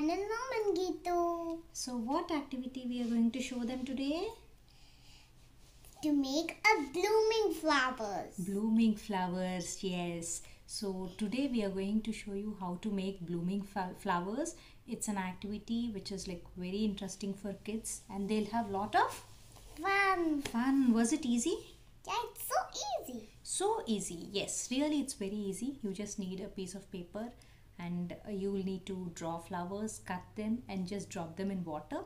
channel Mom and Gitu. So what activity we are going to show them today? To make a blooming flowers. Blooming flowers, yes. So today we are going to show you how to make blooming flowers. It's an activity which is like very interesting for kids and they'll have lot of Fun. Was it easy? Yeah, it's so easy. So easy, yes, really it's very easy. You just need a piece of paper and you will need to draw flowers, cut them and just drop them in water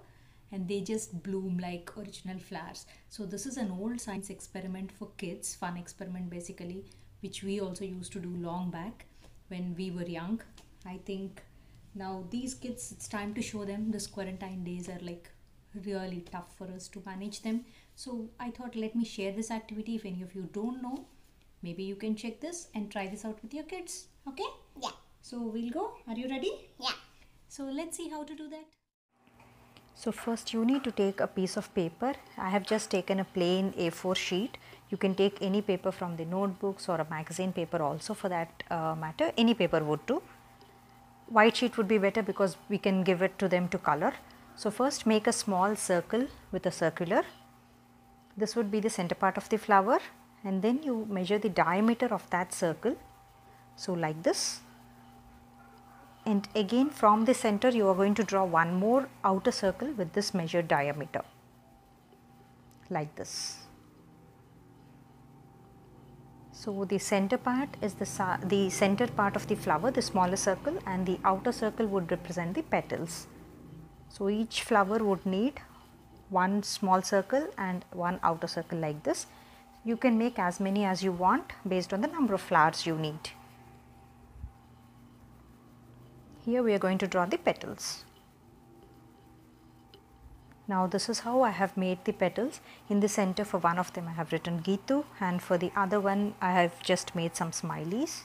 and they just bloom like original flowers. So this is an old science experiment for kids, fun experiment basically, which we also used to do long back when we were young. I think now these kids, it's time to show them. This quarantine days are like really tough for us to manage them. So I thought let me share this activity. If any of you don't know, maybe you can check this and try this out with your kids. Okay? Yeah. So we'll go. Are you ready? Yeah. So let's see how to do that. So first you need to take a piece of paper. I have just taken a plain A4 sheet. You can take any paper from the notebooks or a magazine paper also for that matter. Any paper would do. White sheet would be better because we can give it to them to color. So first make a small circle with a circular. This would be the center part of the flower and then you measure the diameter of that circle. So like this. And again from the center you are going to draw one more outer circle with this measured diameter. Like this. So the center part is the center part of the flower, the smaller circle, and the outer circle would represent the petals. So each flower would need one small circle and one outer circle like this. You can make as many as you want based on the number of flowers you need. Here we are going to draw the petals. Now this is how I have made the petals. In the center for one of them I have written Gitu and for the other one I have just made some smileys.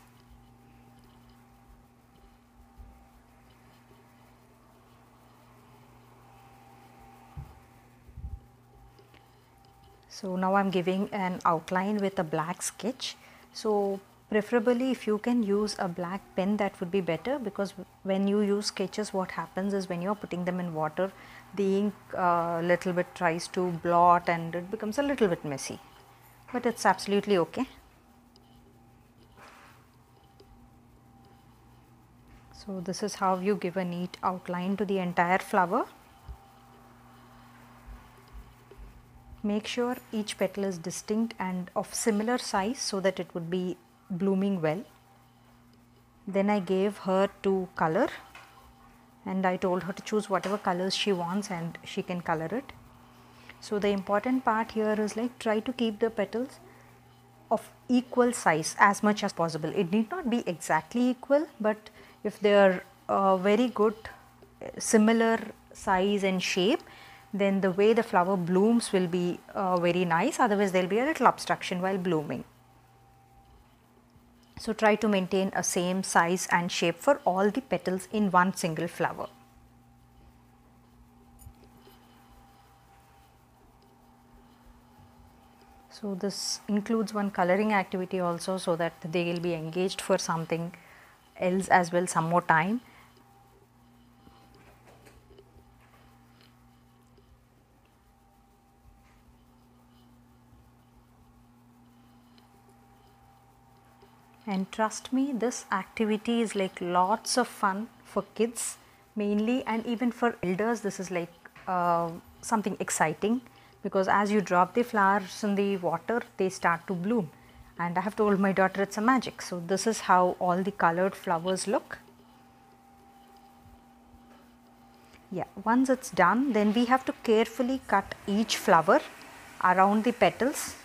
So now I am giving an outline with a black sketch. So preferably if you can use a black pen, that would be better, because when you use sketches what happens is when you are putting them in water, the ink little bit tries to blot and it becomes a little bit messy, but it's absolutely okay. So this is how you give a neat outline to the entire flower. Make sure each petal is distinct and of similar size so that it would be blooming well. Then I gave her to color and I told her to choose whatever colors she wants and she can color it. So the important part here is like try to keep the petals of equal size as much as possible. It need not be exactly equal, but if they are very good similar size and shape, then the way the flower blooms will be very nice, otherwise there will be a little obstruction while blooming. So try to maintain a same size and shape for all the petals in one single flower. So this includes one coloring activity also, so that they will be engaged for something else as well some more time. And trust me, this activity is like lots of fun for kids mainly, and even for elders this is like something exciting, because as you drop the flowers in the water they start to bloom, and I have told my daughter it's a magic. So this is how all the colored flowers look. Yeah, once it's done, then we have to carefully cut each flower around the petals.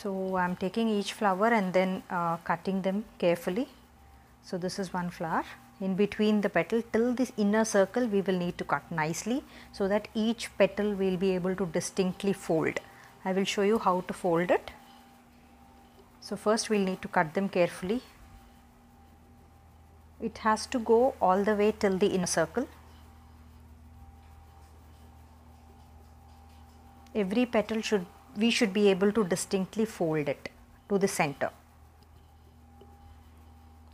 So I am taking each flower and then cutting them carefully. So this is one flower. In between the petal till this inner circle we will need to cut nicely, so that each petal will be able to distinctly fold. I will show you how to fold it. So first we will need to cut them carefully. It has to go all the way till the inner circle. Every petal should we should be able to distinctly fold it to the center.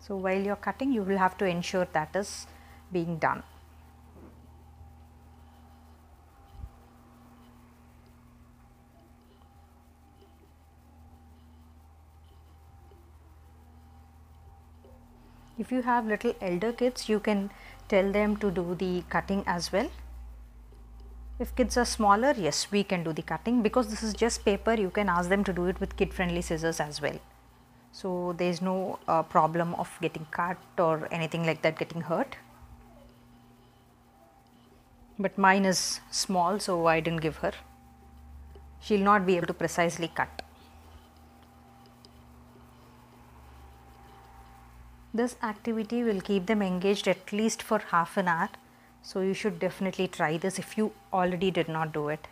So while you're cutting, you will have to ensure that is being done. If you have little elder kids, you can tell them to do the cutting as well. If kids are smaller, yes, we can do the cutting. Because this is just paper, you can ask them to do it with kid friendly scissors as well. So there is no problem of getting cut or anything like that getting hurt. But mine is small, so I didn't give her. She'll not be able to precisely cut. This activity will keep them engaged at least for half an hour. So you should definitely try this if you already did not do it.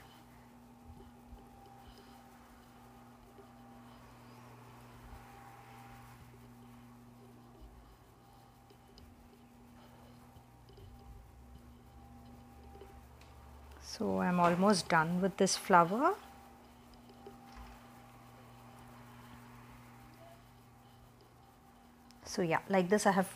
So I'm almost done with this flower. So yeah, like this I have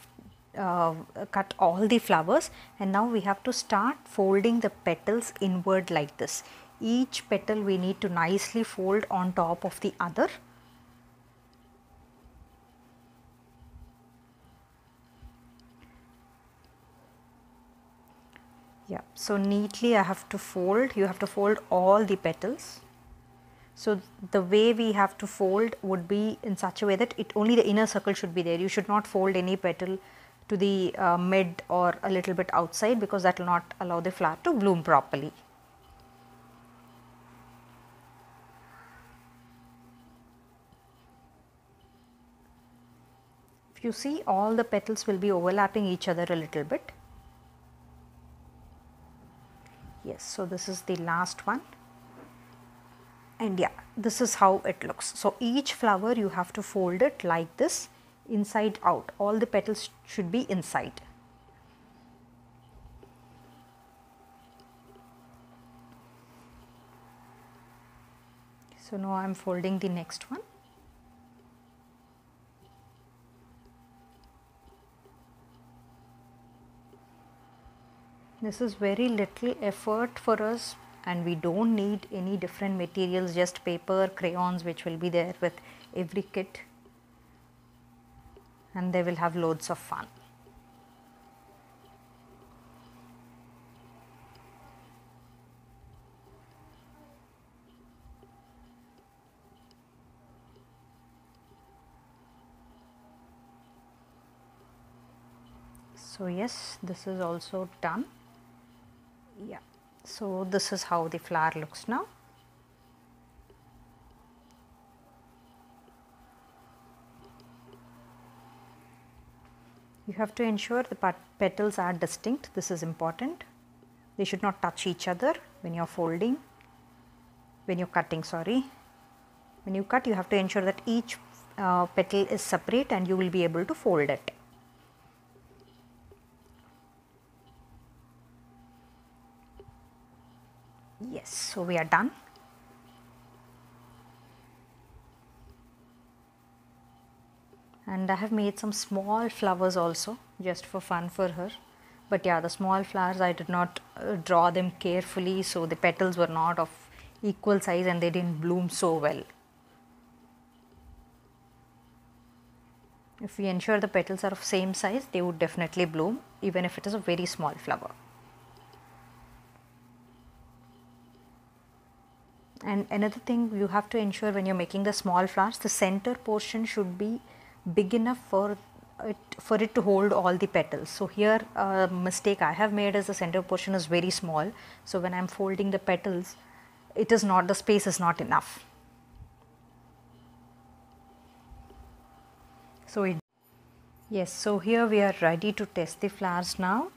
cut all the flowers, and now we have to start folding the petals inward like this. Each petal we need to nicely fold on top of the other. Yeah, so neatly I have to fold. You have to fold all the petals. So the way we have to fold would be in such a way that only the inner circle should be there. You should not fold any petal to the mid or a little bit outside, because that will not allow the flower to bloom properly. If you see, all the petals will be overlapping each other a little bit. Yes, so this is the last one. And yeah, this is how it looks. So each flower you have to fold it like this, inside out. All the petals should be inside. So now I am folding the next one. This is very little effort for us, and we don't need any different materials, just paper, crayons, which will be there with every kit, and they will have loads of fun. So yes, this is also done. Yeah, so this is how the flower looks now. You have to ensure the petals are distinct. This is important. They should not touch each other when you are folding, when you are cutting, sorry. When you cut, you have to ensure that each petal is separate and you will be able to fold it. Yes, so we are done. And I have made some small flowers also, just for fun for her. But yeah, the small flowers I did not draw them carefully, so the petals were not of equal size and they didn't bloom so well. If we ensure the petals are of same size, they would definitely bloom, even if it is a very small flower. And another thing you have to ensure when you're making the small flowers, the center portion should be big enough for it to hold all the petals. So here a mistake I have made is the center portion is very small. So when I'm folding the petals, the space is not enough. Yes, so here we are ready to test the flowers now.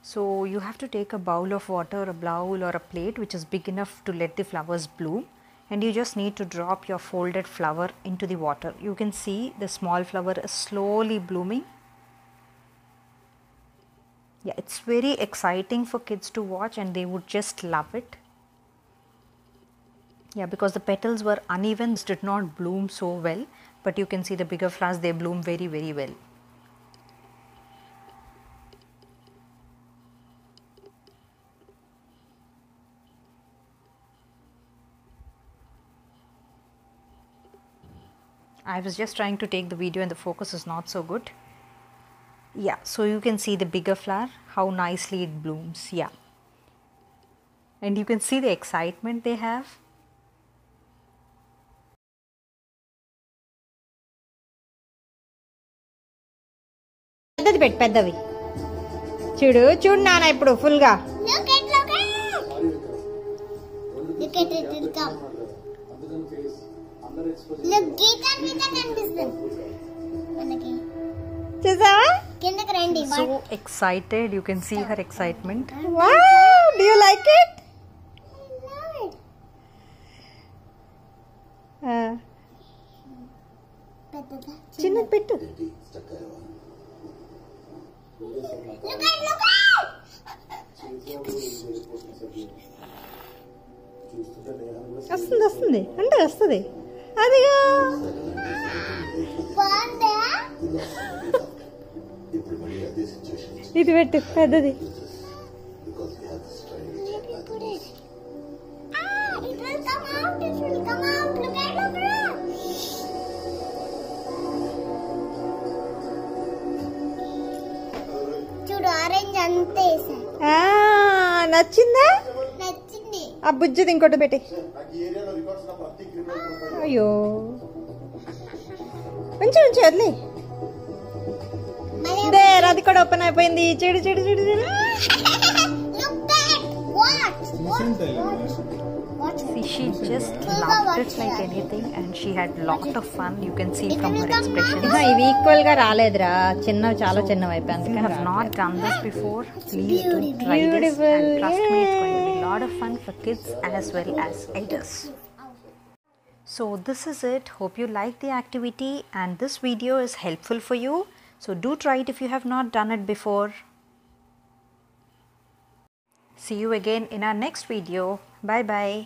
So you have to take a bowl of water, a bowl or a plate which is big enough to let the flowers bloom, and you just need to drop your folded flower into the water. You can see the small flower is slowly blooming. Yeah, it's very exciting for kids to watch and they would just love it. Yeah, because the petals were uneven, this did not bloom so well, but you can see the bigger flowers, they bloom very, very well. I was just trying to take the video and the focus is not so good. Yeah, so you can see the bigger flower, how nicely it blooms. Yeah. And you can see the excitement they have. పెద్దవి చూడు చూడు నాన్న ఇప్పుడు full గా Look at it, it'll come. Look, గీత కనిపిస్తుంది మనకి. చూసావా కిందకి రండి. So excited, you can see her excitement. Wow do you like it చిన్న పెట్టు వస్తుంది వస్తుంది అంటే వస్తుంది అదిగా ఇది పెట్టు పెద్దది చూడు ఆరెంజ్ అంతే నచ్చిందా నచ్చింది. ఆ బుజ్జిది ఇంకోటి పెట్టి అయ్యో ఉంచి ఉంచి వదిలే దేర్ అది కూడా ఓపెన్ అయిపోయింది చెడు చెడు చెడు చెడు See, she just loved it like anything and she had lot of fun. You can see from her expression. ఇవి ఈక్వల్ గా రాలేదురా చిన్నవి చాలా చిన్నవి అయిపోయింది If you have not done this before, please do try this and trust me, it's going to be a lot of fun for kids as well as elders. So this is it. Hope you like the activity and this video is helpful for you. So do try it if you have not done it before. See you again in our next video. Bye bye.